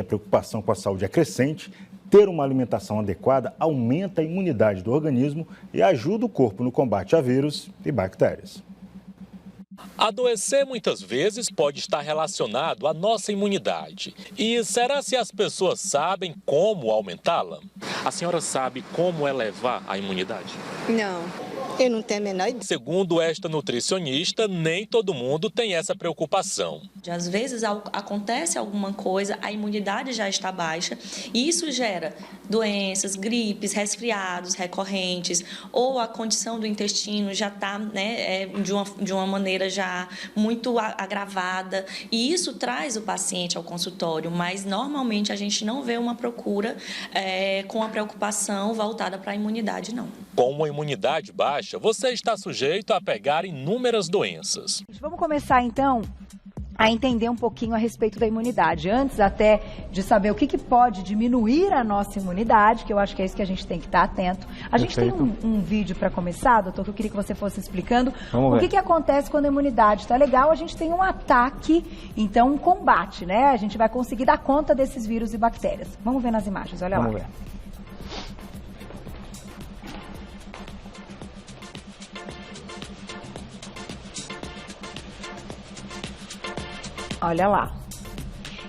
A preocupação com a saúde é crescente. Ter uma alimentação adequada aumenta a imunidade do organismo e ajuda o corpo no combate a vírus e bactérias. Adoecer muitas vezes pode estar relacionado à nossa imunidade. E será se as pessoas sabem como aumentá-la? A senhora sabe como elevar a imunidade? Não, eu não tenho a menor ideia. Segundo esta nutricionista, nem todo mundo tem essa preocupação. Às vezes acontece alguma coisa, a imunidade já está baixa e isso gera doenças, gripes, resfriados recorrentes, ou a condição do intestino já está, né, de uma maneira já muito agravada, e isso traz o paciente ao consultório, mas normalmente a gente não vê uma procura com a preocupação voltada para a imunidade, não. Com uma imunidade baixa, você está sujeito a pegar inúmeras doenças. Vamos começar então a entender um pouquinho a respeito da imunidade. Antes até de saber o que pode diminuir a nossa imunidade, que eu acho que é isso que a gente tem que estar atento. A gente tem um vídeo para começar, doutor, que eu queria que você fosse explicando o que acontece quando a imunidade está legal. A gente tem um ataque, então um combate, né? A gente vai conseguir dar conta desses vírus e bactérias. Vamos ver nas imagens, olha lá. Vamos ver. Olha lá.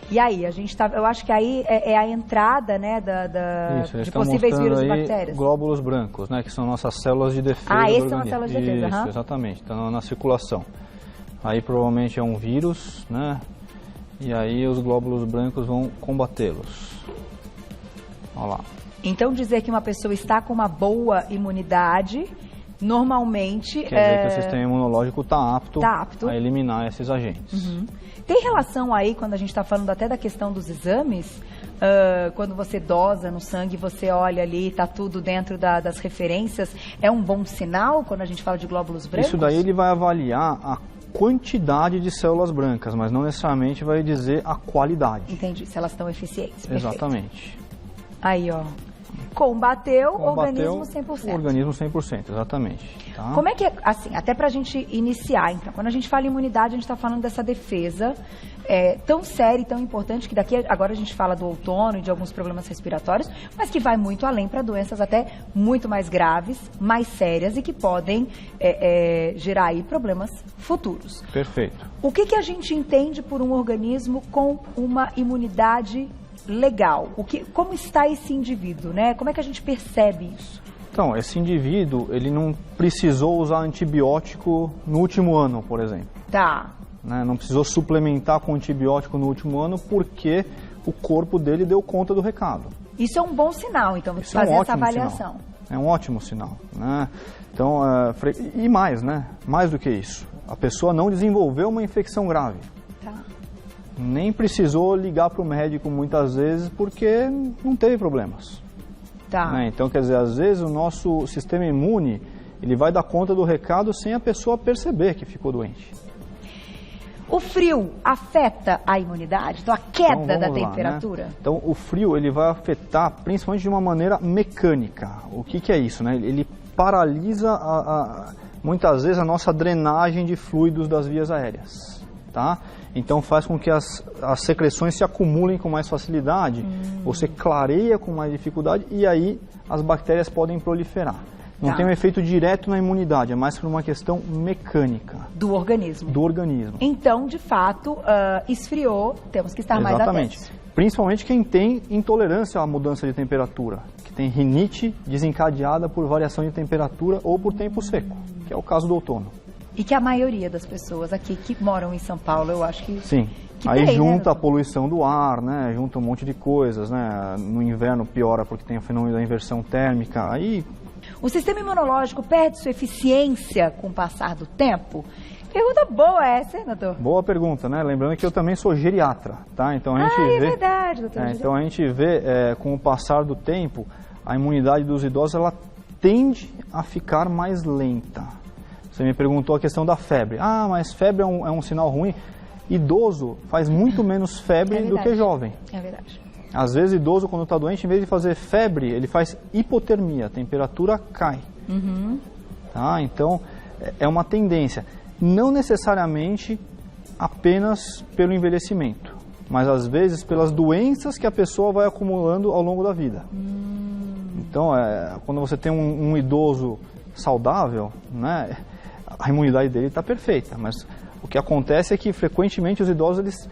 E aí, a gente tá, eu acho que aí é a entrada, né, de possíveis vírus e bactérias. Glóbulos brancos, né, que são nossas células de defesa. Ah, esses são as células de defesa. Isso, exatamente, estão na circulação. Aí provavelmente é um vírus, né, e aí os glóbulos brancos vão combatê-los. Olha lá. Então dizer que uma pessoa está com uma boa imunidade, normalmente... Quer dizer que o sistema imunológico está apto a eliminar esses agentes. Uhum. Tem relação aí, quando a gente está falando até da questão dos exames, quando você dosa no sangue, você olha ali, está tudo dentro das referências, é um bom sinal quando a gente fala de glóbulos brancos? Isso daí ele vai avaliar a quantidade de células brancas, mas não necessariamente vai dizer a qualidade. Entendi, se elas estão eficientes. Exatamente. Perfeito. Aí, ó. Combateu, organismo 100%. Organismo 100%, exatamente. Tá? Como é que é, assim, até pra gente iniciar, então, quando a gente fala em imunidade, a gente está falando dessa defesa tão séria e tão importante, que agora a gente fala do outono e de alguns problemas respiratórios, mas que vai muito além para doenças até muito mais graves, mais sérias e que podem gerar aí problemas futuros. Perfeito. O que a gente entende por um organismo com uma imunidade legal? Como está esse indivíduo, né? Como é que a gente percebe isso? Então, esse indivíduo, ele não precisou usar antibiótico no último ano, por exemplo. Tá. Né? Não precisou suplementar com antibiótico no último ano porque o corpo dele deu conta do recado. Isso é um bom sinal, então, você fazer essa avaliação. É um ótimo sinal, né? Então, e mais, né? Mais do que isso. A pessoa não desenvolveu uma infecção grave. Tá. Nem precisou ligar para o médico muitas vezes porque não teve problemas. Tá. Né? Então, quer dizer, às vezes o nosso sistema imune, ele vai dar conta do recado sem a pessoa perceber que ficou doente. O frio afeta a imunidade? Então, a queda da temperatura? Né? Então, o frio, ele vai afetar principalmente de uma maneira mecânica. O que é isso, né? Ele paralisa muitas vezes a nossa drenagem de fluidos das vias aéreas. Tá? Então faz com que as secreções se acumulem com mais facilidade, você clareia com mais dificuldade e aí as bactérias podem proliferar. Não tem um efeito direto na imunidade, é mais por uma questão mecânica. Do organismo. Do organismo. Então, de fato, esfriou, temos que estar mais atentos. Exatamente. Principalmente quem tem intolerância à mudança de temperatura, que tem rinite desencadeada por variação de temperatura ou por tempo seco, que é o caso do outono. E que a maioria das pessoas aqui que moram em São Paulo, eu acho que... Sim, que aí tem, junta né? a poluição do ar, né? Junta um monte de coisas, né? No inverno piora porque tem o fenômeno da inversão térmica, aí... O sistema imunológico perde sua eficiência com o passar do tempo? Pergunta boa essa, hein, doutor? Boa pergunta, né? Lembrando que eu também sou geriatra, tá? Então a gente é vê... verdade, doutor. Então a gente vê, com o passar do tempo, a imunidade dos idosos, ela tende a ficar mais lenta. Você me perguntou a questão da febre. Ah, mas febre é um sinal ruim. Idoso faz muito menos febre do que jovem. É verdade. Às vezes, idoso, quando está doente, em vez de fazer febre, ele faz hipotermia, a temperatura cai. Uhum. Tá? Então, é uma tendência. Não necessariamente apenas pelo envelhecimento. mas às vezes pelas doenças que a pessoa vai acumulando ao longo da vida. Então, quando você tem um idoso saudável, né, a imunidade dele está perfeita, mas o que acontece é que frequentemente os idosos eles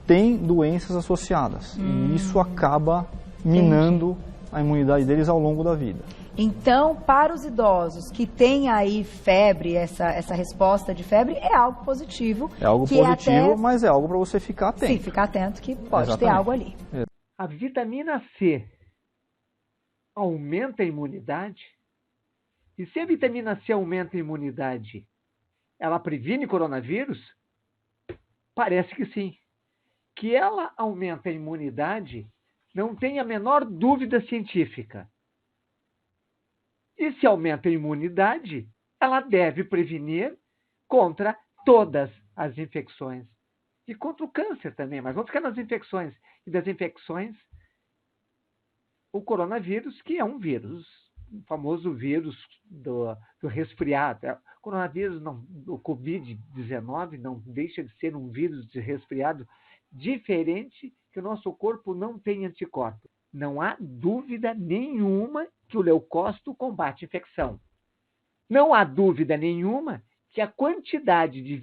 têm doenças associadas e isso acaba minando a imunidade deles ao longo da vida. Então, para os idosos que têm aí febre, essa resposta de febre, é algo positivo. É algo positivo, mas é algo para você ficar atento. Sim, ficar atento que pode ter algo ali. A vitamina C aumenta a imunidade? E se a vitamina C aumenta a imunidade, ela previne coronavírus? Parece que sim. Que ela aumenta a imunidade, não tem a menor dúvida científica. E se aumenta a imunidade, ela deve prevenir contra todas as infecções. E contra o câncer também, mas vamos ficar nas infecções. E das infecções, o coronavírus, que é um vírus, o famoso vírus do resfriado. O coronavírus, o Covid-19, não deixa de ser um vírus de resfriado diferente, que o nosso corpo não tem anticorpos. Não há dúvida nenhuma que o leucócito combate a infecção. Não há dúvida nenhuma que a quantidade de